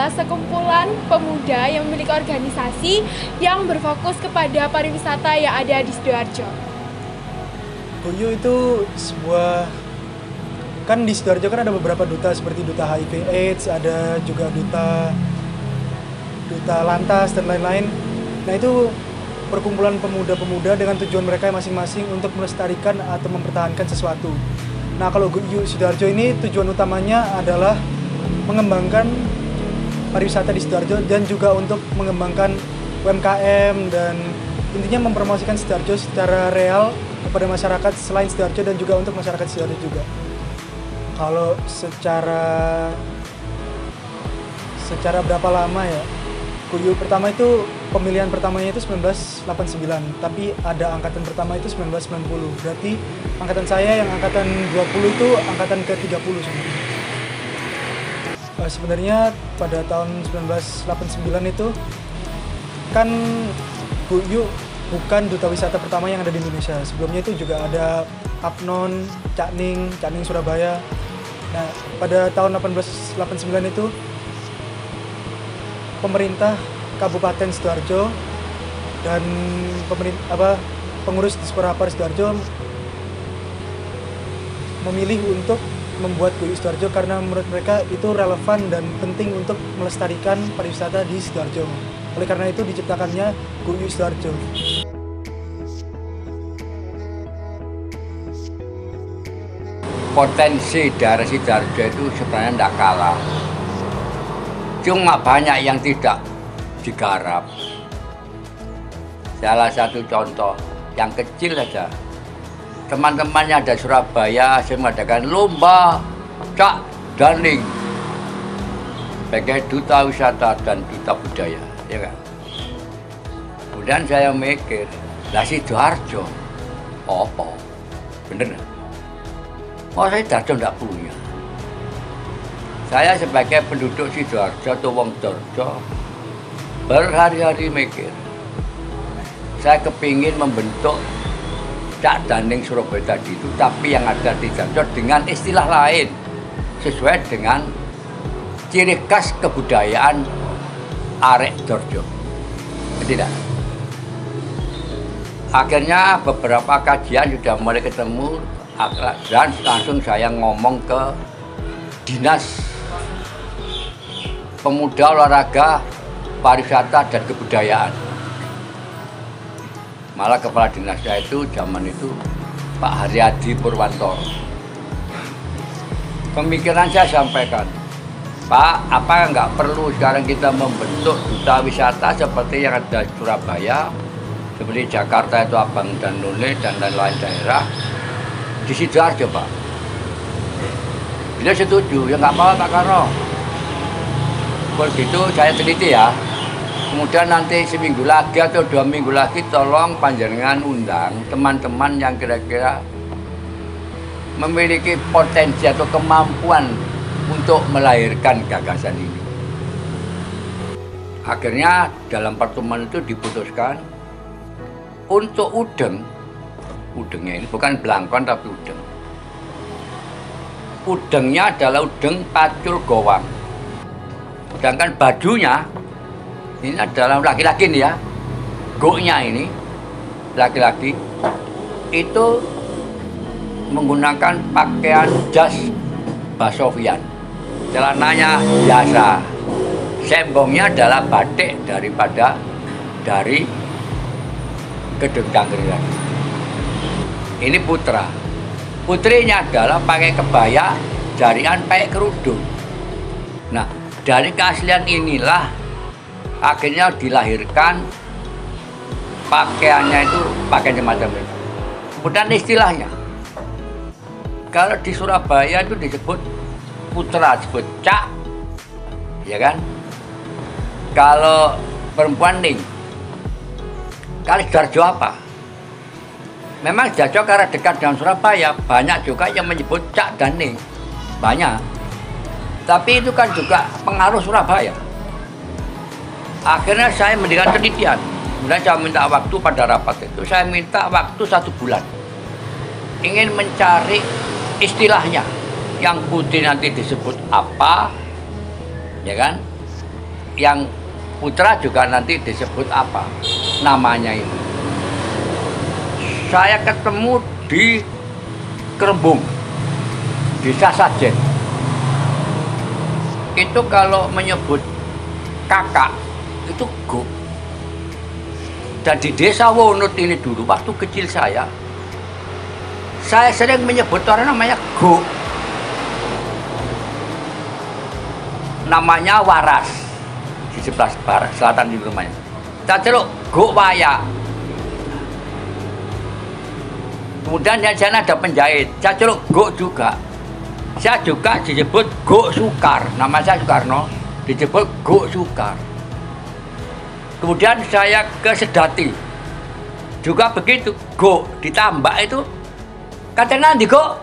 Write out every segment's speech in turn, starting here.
adalah sekumpulan pemuda yang memiliki organisasi yang berfokus kepada pariwisata yang ada di Sidoarjo. GoYo itu sebuah, kan di Sidoarjo kan ada beberapa duta seperti duta HIV/AIDS, ada juga duta lantas dan lain-lain. Nah itu perkumpulan pemuda-pemuda dengan tujuan mereka masing-masing untuk melestarikan atau mempertahankan sesuatu. Nah kalau GoYo Sidoarjo ini tujuan utamanya adalah mengembangkan pariwisata di Sidoarjo dan juga untuk mengembangkan UMKM dan intinya mempromosikan Sidoarjo secara real kepada masyarakat selain Sidoarjo dan juga untuk masyarakat Sidoarjo juga. Kalau secara berapa lama ya? GoYo pertama itu pemilihan pertamanya itu 1989, tapi ada angkatan pertama itu 1990. Berarti angkatan saya yang angkatan 20 itu angkatan ke-30 sebenarnya. Sebenarnya pada tahun 1989 itu kan GoYo bukan duta wisata pertama yang ada di Indonesia. Sebelumnya itu juga ada Apnon, Cakning Surabaya. Nah, pada tahun 1889 itu pemerintah Kabupaten Sidoarjo dan pengurus Disporapar Sidoarjo memilih untuk membuat GoYo Sidoarjo karena menurut mereka itu relevan dan penting untuk melestarikan pariwisata di Sidoarjo. Oleh karena itu diciptakannya GoYo Sidoarjo. Potensi dari Sidoarjo itu sebenarnya tidak kalah. Cuma banyak yang tidak digarap. Salah satu contoh yang kecil saja. Teman-temannya ada Surabaya, saya mengadakan lomba cak daning sebagai duta wisata dan duta budaya, ya kan? Kemudian saya mikir, lah Sidoarjo, apa? Bener? Oh, saya Sidoarjo tidak punya. Saya sebagai penduduk Sidoarjo atau wong Sidoarjo berhari-hari mikir. Saya kepingin membentuk cak daning Surabaya tadi itu, tapi yang ada di Sidoarjo dengan istilah lain sesuai dengan ciri khas kebudayaan arek Sidoarjo. Tidak. Akhirnya beberapa kajian sudah mulai ketemu dan langsung saya ngomong ke Dinas Pemuda, Olahraga, Pariwisata dan Kebudayaan. Malah kepala dinasnya itu zaman itu Pak Haryadi Purwanto. Pemikiran saya sampaikan, Pak, apa nggak perlu sekarang kita membentuk duta wisata seperti yang ada di Surabaya, seperti Jakarta itu Abang dan None dan lain-lain daerah di Sidoarjo, Pak. Beliau setuju, ya nggak apa-apa Pak Karno. Begitu saya teliti ya. Kemudian nanti seminggu lagi atau 2 minggu lagi tolong panjenengan undang teman-teman yang kira-kira memiliki potensi atau kemampuan untuk melahirkan gagasan ini. Akhirnya dalam pertemuan itu diputuskan untuk udengnya ini bukan belangkon tapi udeng. Udengnya adalah udeng pacul gowang. Sedangkan bajunya ini adalah laki-laki nih ya, goknya ini laki-laki itu menggunakan pakaian jas Basovian, celananya biasa, sembongnya adalah batik dari Gedung Cangkrian. Ini putra, putrinya adalah pakai kebaya, jarian pakai kerudung. Nah dari keaslian inilah akhirnya dilahirkan pakaiannya itu pakaian semacam itu. Kemudian istilahnya, kalau di Surabaya itu disebut putra, disebut cak, ya kan? Kalau perempuan ning, kalau Sidoarjo apa? Memang Sidoarjo karena dekat dengan Surabaya, banyak juga yang menyebut cak dan ning, banyak. Tapi itu kan juga pengaruh Surabaya. Akhirnya saya mendirikan penelitian. Kemudian saya minta waktu pada rapat itu, saya minta waktu 1 bulan. Ingin mencari istilahnya. Yang putih nanti disebut apa, ya kan? yang putra juga nanti disebut apa namanya itu. Saya ketemu di Kerembung, Desa Sajen. Itu kalau menyebut kakak itu Go. Dan di Desa Wonut ini dulu waktu kecil saya sering menyebut orang namanya Go. Namanya Waras di sebelah barat selatan di rumahnya. Kita celuk Go Waya. Kemudian di sana ada penjahit, saya celuk Go juga. Saya juga disebut Go Sukar, nama saya Soekarno, disebut Go Sukar. Kemudian saya ke Sedati, juga begitu, Go ditambah itu, katanya nanti Go,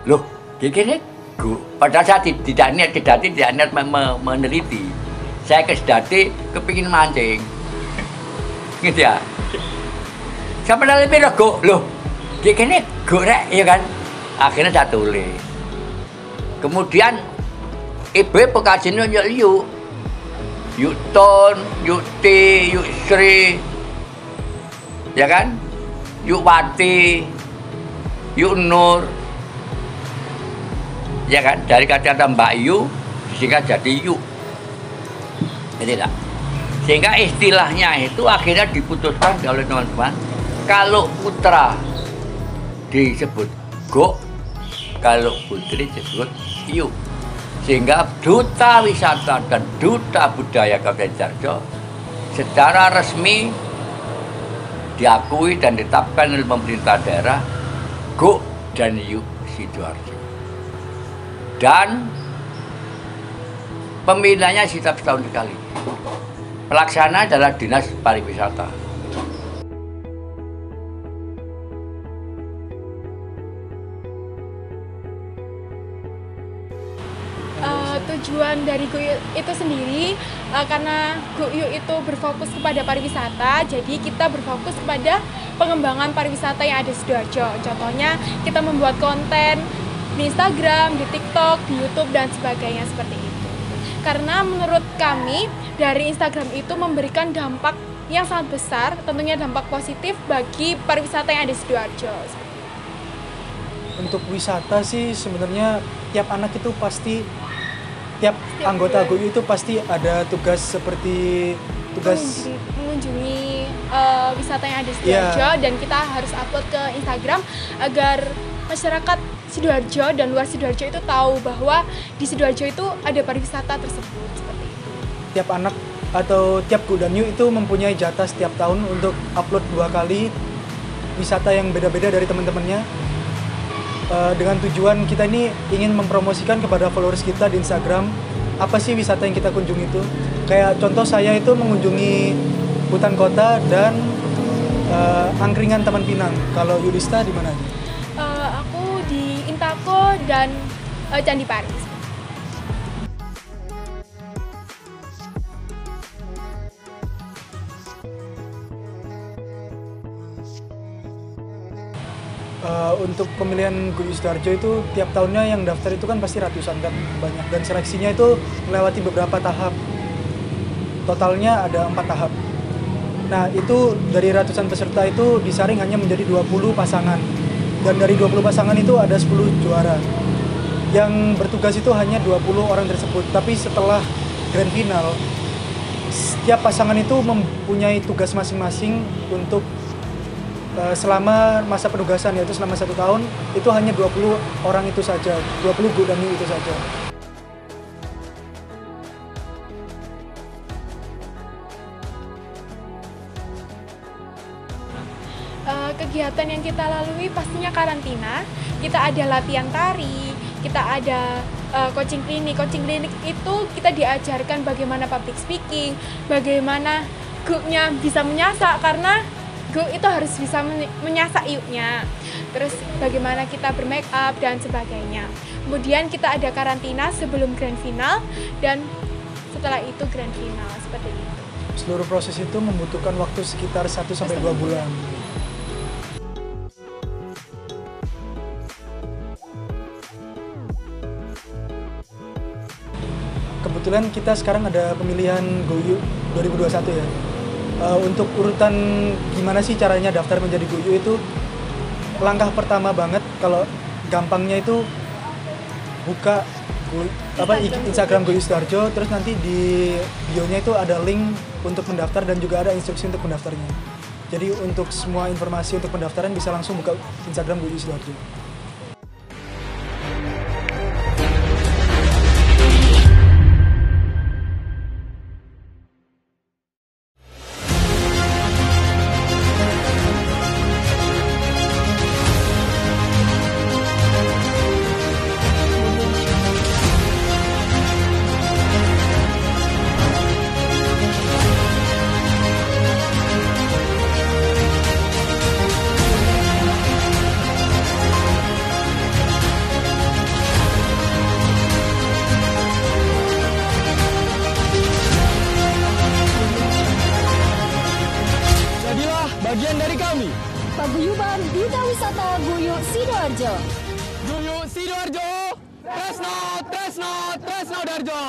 loh, gini Go. Padahal saya tidak niat meneliti. Saya ke Sedati, kepingin mancing, gitu ya. Saya pernah lebih Go, loh, gini Go rek, ya kan? Akhirnya saya tulis. Kemudian ibu pekasinya yuk. Yuk Ton, Yuk T, Yuk Sri, ya kan? Yuk Wati, Yuk Nur, ya kan? Dari kata-kata Mbak Yu, sehingga jadi Yuk, tidak. Sehingga istilahnya itu akhirnya diputuskan oleh teman-teman, kalau putra disebut Go, kalau putri disebut Yu. Sehingga Duta Wisata dan Duta Budaya Kabupaten Sidoarjo secara resmi diakui dan ditetapkan oleh pemerintah daerah Go dan Yu Sidoarjo. Dan pemilihannya setiap setahun sekali. Pelaksana adalah Dinas Pariwisata. Tujuan dari GoYu itu sendiri karena GoYu itu berfokus kepada pariwisata, jadi kita berfokus kepada pengembangan pariwisata yang ada di Sidoarjo. Contohnya kita membuat konten di Instagram, di TikTok, di YouTube dan sebagainya seperti itu. Karena menurut kami dari Instagram itu memberikan dampak yang sangat besar, tentunya dampak positif bagi pariwisata yang ada di Sidoarjo. Untuk wisata sih sebenarnya tiap anak itu pasti tiap anggota GoYu itu pasti ada tugas seperti tugas mengunjungi wisata yang ada di Sidoarjo, dan kita harus upload ke Instagram agar masyarakat Sidoarjo dan luar Sidoarjo itu tahu bahwa di Sidoarjo itu ada pariwisata tersebut seperti itu. Tiap anak atau tiap GoDanyu itu mempunyai jatah setiap tahun untuk upload 2 kali wisata yang beda-beda dari teman-temannya. Dengan tujuan kita ini ingin mempromosikan kepada followers kita di Instagram apa sih wisata yang kita kunjungi itu. Kayak contoh saya itu mengunjungi hutan kota dan angkringan Taman Pinang. Kalau Yudhista di mana? Aku di Intako dan Candi Paris. Untuk pemilihan GoYu Sidoarjo itu tiap tahunnya yang daftar itu kan pasti ratusan kan, banyak, dan seleksinya itu melewati beberapa tahap. Totalnya ada 4 tahap. Nah itu dari ratusan peserta itu disaring hanya menjadi 20 pasangan, dan dari 20 pasangan itu ada 10 juara. Yang bertugas itu hanya 20 orang tersebut, tapi setelah grand final setiap pasangan itu mempunyai tugas masing-masing untuk selama masa penugasan, yaitu selama 1 tahun itu hanya 20 orang itu saja, 20 GoDanyu itu saja. Kegiatan yang kita lalui pastinya karantina, kita ada latihan tari, kita ada coaching klinik. Coaching klinik itu kita diajarkan bagaimana public speaking, bagaimana Go-nya bisa menyasar, karena Go itu harus bisa menyasak yuknya. Terus bagaimana kita bermake up dan sebagainya. Kemudian kita ada karantina sebelum grand final dan setelah itu grand final seperti itu. Seluruh proses itu membutuhkan waktu sekitar 1 sampai 2 bulan. kebetulan kita sekarang ada pemilihan GUYU 2021 ya. Untuk urutan gimana sih caranya daftar menjadi GUYU itu, langkah pertama banget kalau gampangnya itu buka Instagram GUYU Sidoarjo, terus nanti di bio-nya itu ada link untuk mendaftar dan juga ada instruksi untuk mendaftarnya. Jadi untuk semua informasi untuk pendaftaran bisa langsung buka Instagram GUYU Sidoarjo. Bagian dari kami, Paguyuban Duta Wisata GUYU Sidoarjo. GUYU Sidoarjo, Tresno, Tresno, Tresno Darjo.